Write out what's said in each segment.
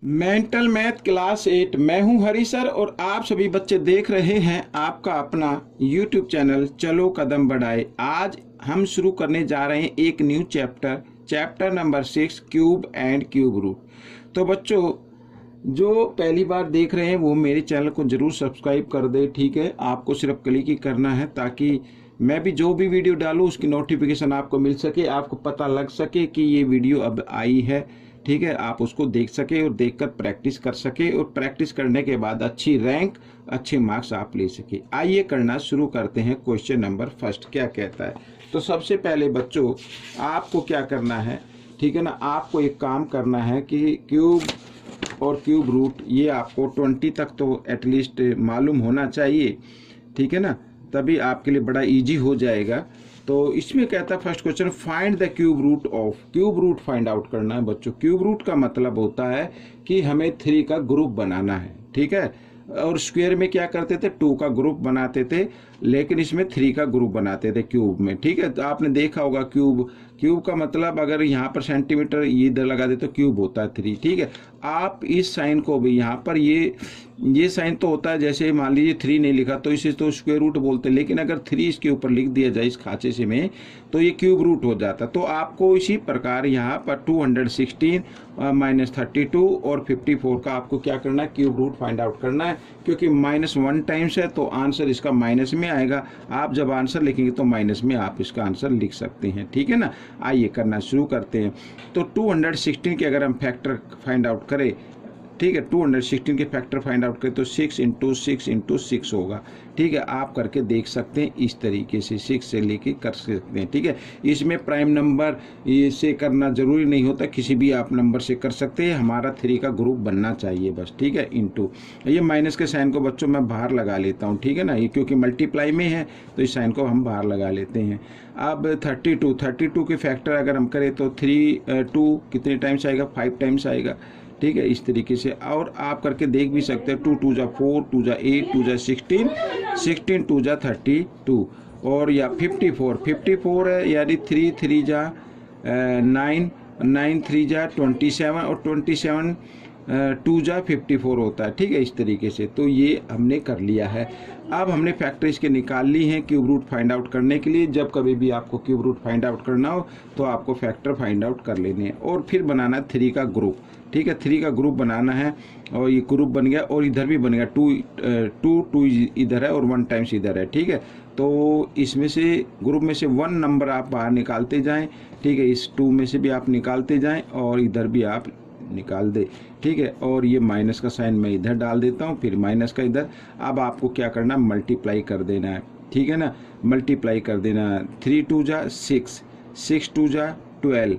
Mental math class 8। मैं हूं हरी sir और आप सभी बच्चे देख रहे हैं आपका अपना यूट्यूब चैनल चलो कदम बढ़ाए। आज हम शुरू करने जा रहे हैं एक new chapter number 6 cube and cube root. तो बच्चों जो पहली बार देख रहे हैं वो मेरे चैनल को जरूर सब्सक्राइब कर दे। ठीक है, आपको सिर्फ क्लिक ही करना है ताकि मैं भी जो भी वीडियो डालूं उसकी नोटिफिकेशन आपको मिल सके, आपको पता लग सके कि ये वीडियो अब आई है। ठीक है, आप उसको देख सके और देखकर प्रैक्टिस कर सके और प्रैक्टिस करने के बाद अच्छी रैंक अच्छे मार्क्स आप ले सके। आइए करना शुरू करते हैं। क्वेश्चन नंबर फर्स्ट क्या कहता है। तो सबसे पहले बच्चों आपको क्या करना है, ठीक है ना, आपको एक काम करना है कि क्यूब और क्यूब रूट ये आपको 20 तक तो एटलीस्ट मालूम होना चाहिए। ठीक है ना, तभी आपके लिए बड़ा इजी हो जाएगा। तो इसमें कहता है first question find the cube root of. Cube root find out करना है बच्चों। क्यूब रूट का मतलब होता है कि हमें 3 का ग्रुप बनाना है। ठीक है, और स्क्वायर में क्या करते थे, 2 का ग्रुप बनाते थे, लेकिन इसमें 3 का ग्रुप बनाते थे क्यूब में। ठीक है, तो आपने देखा होगा क्यूब का मतलब अगर यहाँ पर सेंटीमीटर ये इधर लगा दे तो क्यूब होता है 3। ठीक है, आप इस साइन को भी यहाँ पर ये साइन तो होता है, जैसे मान लीजिए 3 नहीं लिखा तो इसे तो स्क्वायर रूट बोलते हैं, लेकिन अगर 3 इसके ऊपर लिख दिया जाए इस खांचे से में तो ये क्यूब रूट हो जाता। तो आपको इसी प्रकार यहाँ पर 216 -32 और 54 का आपको क्या करना है, क्यूब रूट फाइंड आउट करना है। क्योंकि -1 टाइम्स है तो आंसर इसका माइनस में आएगा। आप जब आंसर लिखेंगे तो माइनस में आप इसका आंसर लिख सकते हैं। ठीक है ना, आइए करना शुरू करते हैं। तो 216 के अगर हम फैक्टर फाइंड आउट करें, ठीक है, 216 के फैक्टर फाइंड आउट करें तो 6 × 6 × 6 होगा। ठीक है, आप करके देख सकते हैं इस तरीके से 6 से लेके कर सकते हैं। ठीक है, इसमें प्राइम नंबर से करना जरूरी नहीं होता, किसी भी आप नंबर से कर सकते हैं। हमारा 3 का ग्रुप बनना चाहिए बस। ठीक है, इनटू ये माइनस के साइन को बच्चों मैं बाहर लगा लेता हूँ। ठीक है ना, ये क्योंकि मल्टीप्लाई में है तो इस साइन को हम बाहर लगा लेते हैं। अब 32 के फैक्टर अगर हम करें तो 2 कितने टाइम्स आएगा, 5 टाइम्स आएगा। ठीक है, इस तरीके से और आप करके देख भी सकते हैं। 2 2 4, 2 8, 2 16, 16 2 32 और या 54 है, यानी 3 3 9, 9 3 27 और 27 2 54 होता है। ठीक है, इस तरीके से तो ये हमने कर लिया है। अब हमने फैक्टर इसके निकाल ली हैं क्यूब रूट फाइंड आउट करने के लिए। जब कभी भी आपको क्यूब रूट फाइंड आउट करना हो तो आपको फैक्टर फाइंड आउट कर लेने हैं और फिर बनाना है 3 का ग्रुप। ठीक है, 3 का ग्रुप बनाना है और ये ग्रुप बन गया और इधर भी बन गया। 2 इधर है और 1 टाइम्स इधर है। ठीक है, तो इसमें से ग्रुप में से 1 नंबर आप बाहर निकालते जाएं। ठीक है, इस 2 में से भी आप निकालते जाएं और इधर भी आप निकाल दे। ठीक है, और ये माइनस का साइन मैं इधर डाल देता हूँ, फिर माइनस का इधर। अब आपको क्या करना है, मल्टीप्लाई कर देना है। ठीक है ना, मल्टीप्लाई कर देना है। 3 2 6, 6 2 12।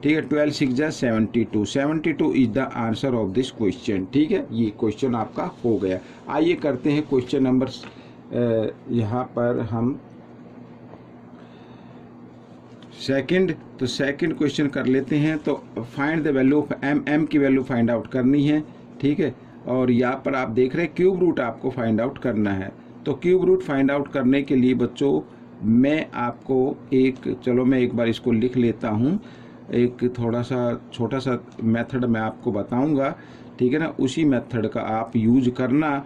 ठीक है, 12 6 72। 72 is the answer of this question. ठीक है, ये क्वेश्चन आपका हो गया। आइए करते हैं क्वेश्चन नंबर यहाँ पर हम सेकंड। तो सेकंड क्वेश्चन कर लेते हैं। तो find the value of m की वैल्यू फाइंड आउट करनी है। ठीक है, और यहाँ पर आप देख रहे हैं क्यूब रूट आपको फाइंड आउट करना है। तो क्यूब रूट फाइंड आउट करने के लिए बच्चों मैं आपको चलो मैं एक बार इसको लिख लेता हूँ। एक थोड़ा सा छोटा सा मेथड मैं आपको बताऊँगा। ठीक है ना, उसी मेथड का आप यूज करना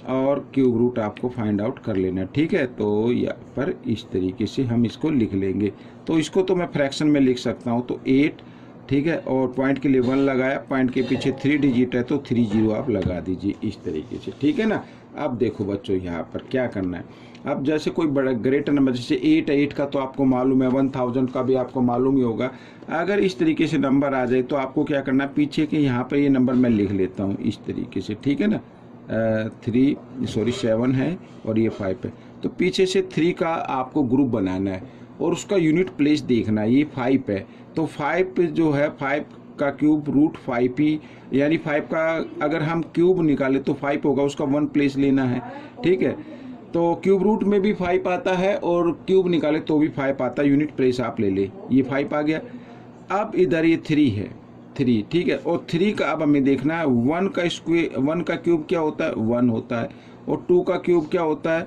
और क्यूब रूट आपको फाइंड आउट कर लेना। ठीक है, तो यहाँ पर इस तरीके से हम इसको लिख लेंगे। तो इसको तो मैं फ्रैक्शन में लिख सकता हूँ, तो 8। ठीक है, और पॉइंट के लिए 1 लगाया, पॉइंट के पीछे 3 डिजिट है तो 3 0 आप लगा दीजिए इस तरीके से। ठीक है ना, अब देखो बच्चों यहाँ पर क्या करना है। अब जैसे कोई बड़ा ग्रेटर नंबर, जैसे 8 का तो आपको मालूम है, 1000 का भी आपको मालूम ही होगा। अगर इस तरीके से नंबर आ जाए तो आपको क्या करना है, पीछे के यहाँ पर ये नंबर मैं लिख लेता हूँ इस तरीके से। ठीक है ना, 7 है और ये 5 है। तो पीछे से 3 का आपको ग्रुप बनाना है और उसका यूनिट प्लेस देखना है। ये 5 है तो 5 जो है 5 का क्यूब रूट 5 ही, यानी 5 का अगर हम क्यूब निकाले तो 5 होगा, उसका 1 प्लेस लेना है। ठीक है, तो क्यूब रूट में भी 5 आता है और क्यूब निकाले तो भी 5 आता है, यूनिट प्लेस आप ले ले। ये 5 आ गया। अब इधर ये 3 है, 3। ठीक है, और 3 का अब हमें देखना है 1 का क्यूब क्या होता है, 1 होता है, और 2 का क्यूब क्या होता है,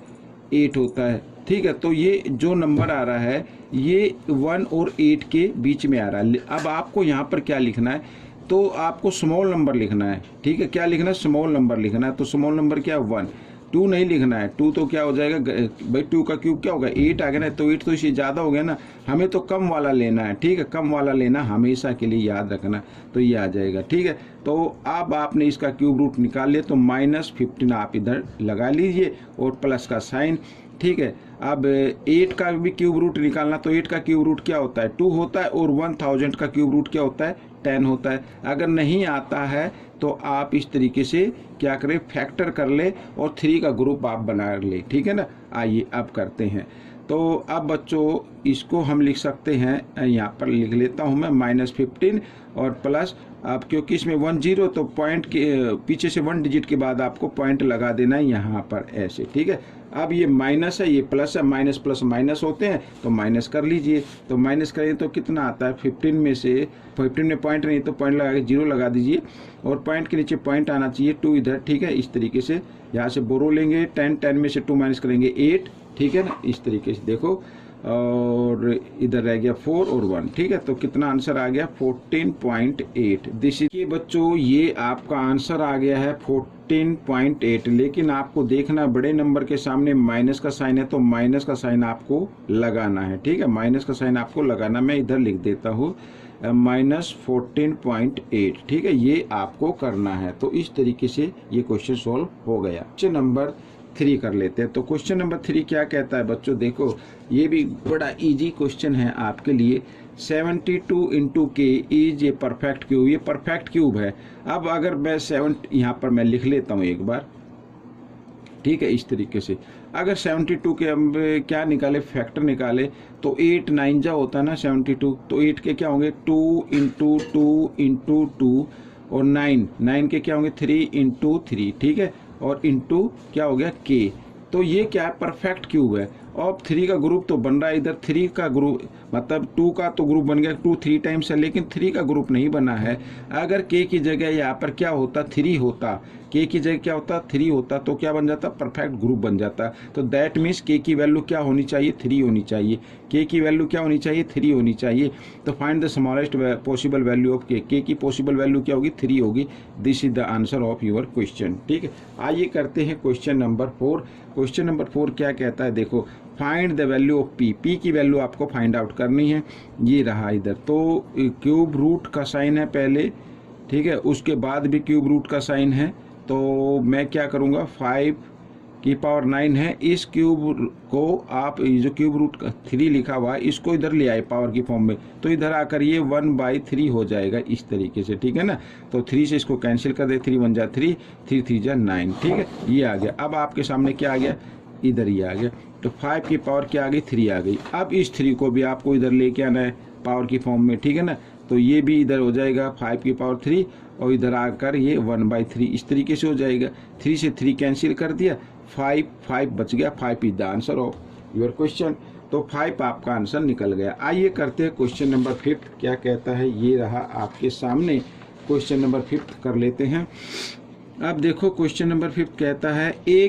8 होता है। ठीक है, तो ये जो नंबर आ रहा है ये 1 और 8 के बीच में आ रहा है। अब आपको यहाँ पर क्या लिखना है, तो आपको स्मॉल नंबर लिखना है, ठीक है। क्या लिखना है? स्मॉल नंबर लिखना है। तो स्मॉल नंबर क्या है? 1। 2 नहीं लिखना है। 2 तो क्या हो जाएगा भाई, 2 का क्यूब क्या होगा? 8 आ गया ना, तो 8 तो इससे ज़्यादा हो गया ना। हमें तो कम वाला लेना है, ठीक है, कम वाला लेना हमेशा के लिए याद रखना। तो ये आ जाएगा, ठीक है। तो अब आपने इसका क्यूब रूट निकाल लिया, तो -15 आप इधर लगा लीजिए और प्लस का साइन, ठीक है। अब 8 का भी क्यूब रूट निकालना, तो 8 का क्यूब रूट क्या होता है? 2 होता है, और 1000 का क्यूब रूट क्या होता है? 10 होता है। अगर नहीं आता है तो आप इस तरीके से क्या करें? फैक्टर कर ले और 3 का ग्रुप आप बना ले, ठीक है ना। आइए अब करते हैं। तो अब बच्चों इसको हम लिख सकते हैं, यहाँ पर लिख लेता हूँ मैं -15 और प्लस, अब क्योंकि इसमें 10 तो पॉइंट के पीछे से 1 डिजिट के बाद आपको पॉइंट लगा देना है यहाँ पर ऐसे, ठीक है। अब ये माइनस है, ये प्लस है, माइनस प्लस माइनस होते हैं, तो माइनस कर लीजिए। तो माइनस करें तो कितना आता है? 15 में से 15 में पॉइंट नहीं तो पॉइंट लगा के 0 लगा दीजिए, और पॉइंट के नीचे पॉइंट आना चाहिए 2 इधर, ठीक है। इस तरीके से यहाँ से बोरो लेंगे, 10 में से 2 माइनस करेंगे 8, ठीक है ना। इस तरीके से देखो, और इधर रह गया 4 और 1, ठीक है। तो कितना आंसर आ गया? 14.8। देखिए बच्चों, ये आपका आंसर आ गया है 14.8। लेकिन आपको देखना, बड़े नंबर के सामने माइनस का साइन है, तो माइनस का साइन आपको लगाना है, ठीक है। माइनस का साइन आपको लगाना, मैं इधर लिख देता हूँ -14.8, ठीक है। ये आपको करना है। तो इस तरीके से ये क्वेश्चन सॉल्व हो गया। क्वेश्चन नंबर 3 कर लेते हैं। तो क्वेश्चन नंबर 3 क्या कहता है बच्चों? देखो, ये भी बड़ा इजी क्वेश्चन है आपके लिए। 72 × k is a perfect cube. ये परफेक्ट क्यूब है। अब अगर मैं 7 यहाँ पर मैं लिख लेता हूँ एक बार, ठीक है, इस तरीके से। अगर 72 के हम क्या निकाले? फैक्टर निकाले, तो 8 9 जा होता है ना 72, तो 8 के क्या होंगे? 2 × 2 × 2, और 9 के क्या होंगे? 3 × 3, ठीक है, और इंटू क्या हो गया? के। तो ये क्या है? परफेक्ट क्यूब है। और 3 का ग्रुप तो बन रहा है इधर, 3 का ग्रुप मतलब 2 का तो ग्रुप बन गया, 2 3 टाइम्स है, लेकिन 3 का ग्रुप नहीं बना है। अगर के की जगह यहाँ पर क्या होता? 3 होता, के की जगह क्या होता? 3 होता, तो क्या बन जाता? परफेक्ट ग्रुप बन जाता। तो दैट मीन्स के की वैल्यू क्या होनी चाहिए? 3 होनी चाहिए। के की वैल्यू क्या होनी चाहिए? 3 होनी चाहिए। तो find the smallest possible value of के की पॉसिबल वैल्यू क्या होगी? 3 होगी। This is the answer of your question, ठीक है। आइए करते हैं क्वेश्चन नंबर 4। क्वेश्चन नंबर 4 क्या कहता है? देखो, find the value of P. P की वैल्यू आपको फाइंड आउट करनी है। ये रहा इधर, तो क्यूब रूट का साइन है पहले, ठीक है, उसके बाद भी क्यूब रूट का साइन है। तो मैं क्या करूँगा? 5 की पावर 9 है, इस क्यूब को आप जो क्यूब रूट का 3 लिखा हुआ है इसको इधर ले आए पावर की फॉर्म में, तो इधर आकर ये 1/3 हो जाएगा इस तरीके से, ठीक है ना। तो 3 से इसको कैंसिल कर दे, 3 1 जा 3, 3 3 जा 9, ठीक है। ये आ गया। अब आपके सामने क्या आ गया? इधर ये आ गया। तो 5 की पावर क्या आ गई? 3 आ गई। अब इस 3 को भी आपको इधर लेके आना है पावर की फॉर्म में, ठीक है ना। तो ये भी इधर हो जाएगा 5 की पावर 3, और इधर आकर ये 1/3 इस तरीके से हो जाएगा। 3 से 3 कैंसिल कर दिया, 5 बच गया। 5 is the answer of your question. तो 5 आपका आंसर निकल गया। आइए करते हैं क्वेश्चन नंबर 5 क्या कहता है। ये रहा आपके सामने क्वेश्चन नंबर 5 कर लेते हैं। अब देखो क्वेश्चन नंबर 5 कहता है ए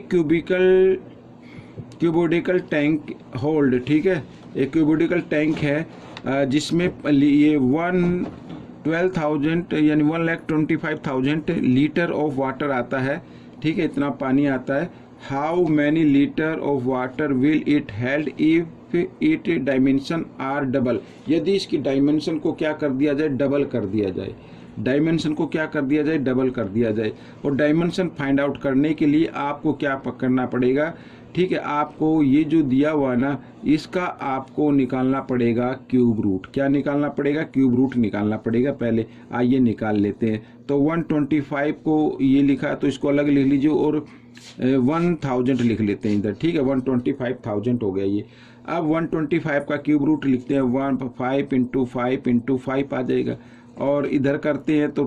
क्यूबोडिकल टैंक होल्ड, ठीक है। एक क्यूबोडिकल टैंक है जिसमें ये 12,000 यानी 1,25,000 लीटर ऑफ वाटर आता है, ठीक है, इतना पानी आता है। How many litre of water will it held if it dimension are double. यदि इसकी डायमेंशन को क्या कर दिया जाए? डबल कर दिया जाए। डायमेंशन को क्या कर दिया जाए? डबल कर दिया जाए। और डायमेंशन फाइंड आउट करने के लिए आपको क्या करना पड़ेगा? ठीक है, आपको ये जो दिया हुआ ना, इसका आपको निकालना पड़ेगा क्यूब रूट। क्या निकालना पड़ेगा? क्यूब रूट निकालना पड़ेगा पहले। आइए निकाल लेते हैं। तो 125 को ये लिखा तो इसको अलग लिख लीजिए, और 1000 लिख लेते हैं इधर, ठीक है। 125,000 हो गया ये। अब 125 का क्यूब रूट लिखते हैं, 5 × 5 × 5 आ जाएगा। और इधर करते हैं तो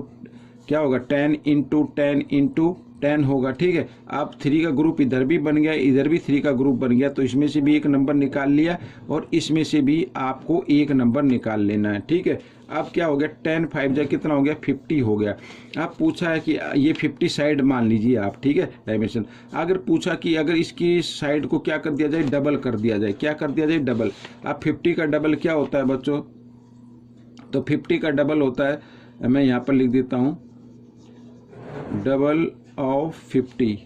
क्या होगा? 10 × 10 × 10 होगा, ठीक है। अब 3 का ग्रुप इधर भी बन गया, इधर भी 3 का ग्रुप बन गया, तो इसमें से भी एक नंबर निकाल लिया, और इसमें से भी आपको एक नंबर निकाल लेना है, ठीक है। अब क्या हो गया? 10 5 जा कितना हो गया? 50 हो गया। अब पूछा है कि ये 50 साइड मान लीजिए आप, ठीक है, डायमेंशन। अगर पूछा कि अगर इसकी साइड को क्या कर दिया जाए? डबल कर दिया जाए। क्या कर दिया जाए? डबल। अब 50 का डबल क्या होता है बच्चों? तो 50 का डबल होता है मैं यहाँ पर लिख देता हूँ डबल ऑफ 50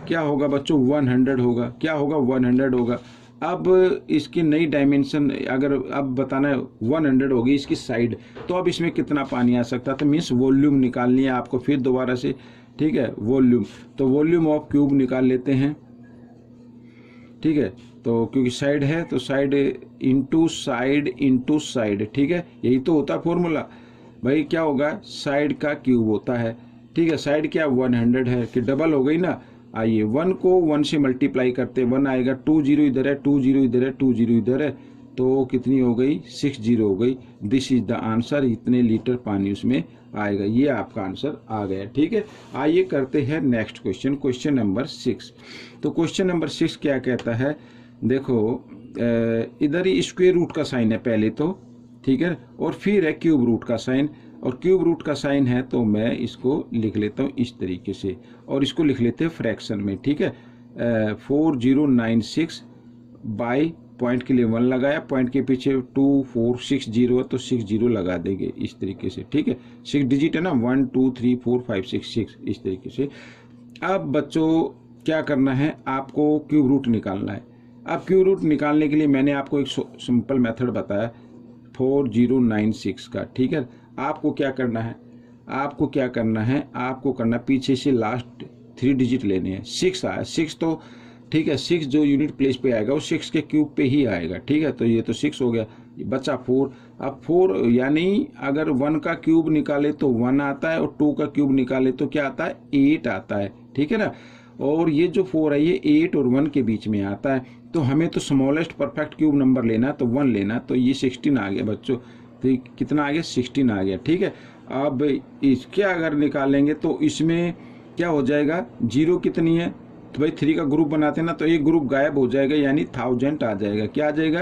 क्या होगा बच्चों 100 होगा। क्या होगा 100 होगा। अब इसकी नई डायमेंशन अगर अब बताना है 100 होगी इसकी साइड, तो अब इसमें कितना पानी आ सकता है, तो मीन्स वॉल्यूम निकालनी है आपको फिर दोबारा से, ठीक है। वॉल्यूम, तो वॉल्यूम ऑफ क्यूब निकाल लेते हैं, ठीक है। तो क्योंकि साइड है तो साइड इंटू साइड, ठीक है, यही तो होता है फॉर्मूला भाई। क्या होगा साइड का क्यूब होता है, ठीक है। साइड क्या 100 है कि डबल हो गई ना। आइए 1 को 1 से मल्टीप्लाई करते, 1 आएगा, 2 0 इधर है, 2 0 इधर है, 2 0 इधर है, तो कितनी हो गई 60 हो गई। दिस इज द आंसर, इतने लीटर पानी उसमें आएगा। ये आपका आंसर आ गया, ठीक है। आइए करते हैं नेक्स्ट क्वेश्चन, क्वेश्चन नंबर 6। तो क्वेश्चन नंबर 6 क्या कहता है, देखो इधर ही स्क्वायर रूट का साइन है पहले तो, ठीक है, और फिर है क्यूब रूट का साइन, और क्यूब रूट का साइन है तो मैं इसको लिख लेता हूँ इस तरीके से, और इसको लिख लेते हैं फ्रैक्शन में, ठीक है। 4096 बाई पॉइंट के लिए 1 लगाया, पॉइंट के पीछे 2460 तो 60 लगा देंगे इस तरीके से, ठीक है। 6 डिजिट है ना, 1 2 3 4 5 6 इस तरीके से। अब बच्चों क्या करना है, आपको क्यूब रूट निकालना है। अब क्यूब रूट निकालने के लिए मैंने आपको एक सिंपल मेथड बताया 4096 का, ठीक है। आपको क्या करना है, आपको करना पीछे से लास्ट 3 डिजिट लेने हैं। 6 आया, 6 तो ठीक है, 6 जो यूनिट प्लेस पे आएगा वो 6 के क्यूब पे ही आएगा, ठीक है। तो ये तो 6 हो गया, बचा 4। अब 4 यानी अगर 1 का क्यूब निकाले तो 1 आता है, और 2 का क्यूब निकाले तो क्या आता है 8 आता है, ठीक है ना। और ये जो 4 है ये 8 और 1 के बीच में आता है, तो हमें तो स्मॉलेस्ट परफेक्ट क्यूब नंबर लेना है, तो 1 लेना, तो ये 16 आ गया बच्चों। तो कितना आ गया 16 आ गया, ठीक है। अब इसके अगर निकालेंगे तो इसमें क्या हो जाएगा, 0 कितनी है, तो भाई 3 का ग्रुप बनाते हैं ना, तो एक ग्रुप गायब हो जाएगा, यानी 1000 आ जाएगा। क्या आ जाएगा,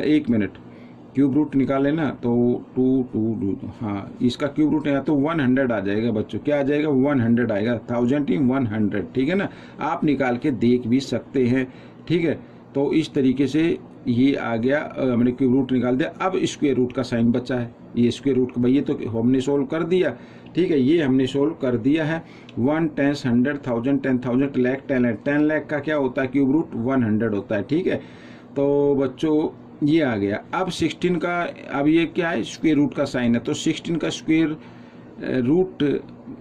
1 मिनट, क्यूब रूट निकाले ना तो 2 हाँ, इसका क्यूब रूट है तो 100 आ जाएगा बच्चों। क्या आ जाएगा 100 आएगा, 1000 इन 100, ठीक है ना। आप निकाल के देख भी सकते हैं, ठीक है। तो इस तरीके से ये आ गया, हमने क्यूब रूट निकाल दिया। अब स्क्वायर रूट का साइन बचा है, ये स्क्वायर रूट का भाई ये तो हमने सोल्व कर दिया, ठीक है, ये हमने सोल्व कर दिया है। 1 10 100 1000 10,000 लाख 10 लाख का क्या होता है क्यूब रूट 100 होता है, ठीक है। तो बच्चों ये आ गया। अब 16 का, अब ये क्या है स्क्वायर रूट का साइन है, तो 16 का स्क्वायर रूट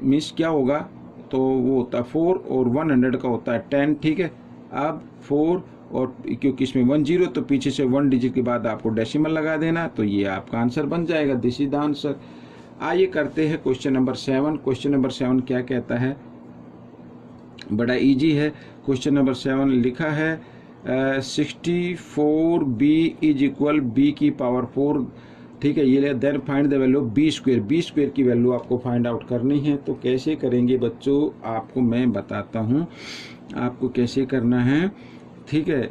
मीन्स क्या होगा, तो वो होता है 4 और 100 का होता है 10, ठीक है। अब 4 और क्योंकि इसमें 10 तो पीछे से 1 डिजिट के बाद आपको डेसिमल लगा देना, तो ये आपका आंसर बन जाएगा, दिस इज द आंसर। आइए करते हैं क्वेश्चन नंबर 7। क्वेश्चन नंबर 7 क्या कहता है, बड़ा इजी है। क्वेश्चन नंबर 7 लिखा है 64b इज इक्वल b की पावर 4, ठीक है। ये then find the value B square की वैल्यू आपको फाइंड आउट करनी है। तो कैसे करेंगे बच्चों, आपको मैं बताता हूँ आपको कैसे करना है, ठीक है।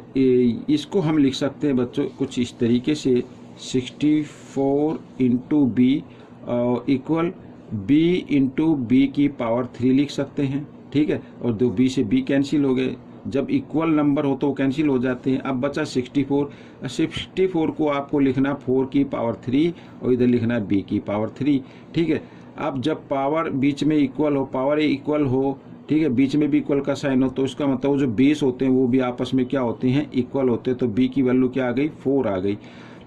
इसको हम लिख सकते हैं बच्चों कुछ इस तरीके से, 64 into B equal b into B की पावर 3 लिख सकते हैं, ठीक है। और 2b से b कैंसिल हो गए, जब इक्वल नंबर हो तो कैंसिल हो जाते हैं। अब बचा 64 को आपको लिखना 4 की पावर 3 और इधर लिखना b की पावर 3, ठीक है। अब जब पावर बीच में इक्वल हो, पावर इक्वल हो, ठीक है, बीच में भी इक्वल का साइन हो, तो इसका मतलब जो बेस होते हैं वो भी आपस में क्या होते हैं इक्वल होते हैं। तो b की वैल्यू क्या आ गई 4 आ गई,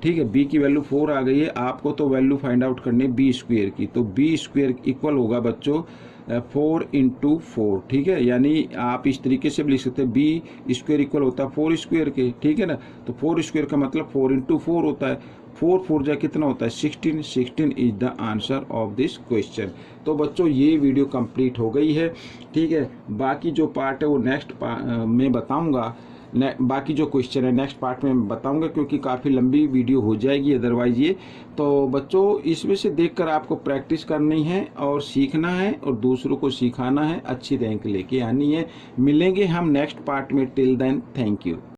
ठीक है। b की वैल्यू 4 आ गई है, आपको तो वैल्यू फाइंड आउट करनी है b स्क्वायर की। तो b स्क्वायर इक्वल होगा बच्चों 4 इंटू 4, ठीक है। यानी आप इस तरीके से भी लिख सकते हैं b स्क्वायर इक्वल होता है 4 स्क्वायर के, ठीक है ना। तो 4 स्क्वायर का मतलब 4 इंटू 4 होता है, 4 4 जा कितना होता है 16 is the answer of this question. तो बच्चों ये वीडियो कंप्लीट हो गई है, ठीक है। बाकी जो पार्ट है वो नेक्स्ट में बताऊंगा, बाकी जो क्वेश्चन है नेक्स्ट पार्ट में बताऊंगा, क्योंकि काफ़ी लंबी वीडियो हो जाएगी अदरवाइज ये। तो बच्चों इसमें से देखकर आपको प्रैक्टिस करनी है और सीखना है और दूसरों को सिखाना है, अच्छी रैंक लेके आनी है। मिलेंगे हम नेक्स्ट पार्ट में, टिल देन थैंक यू।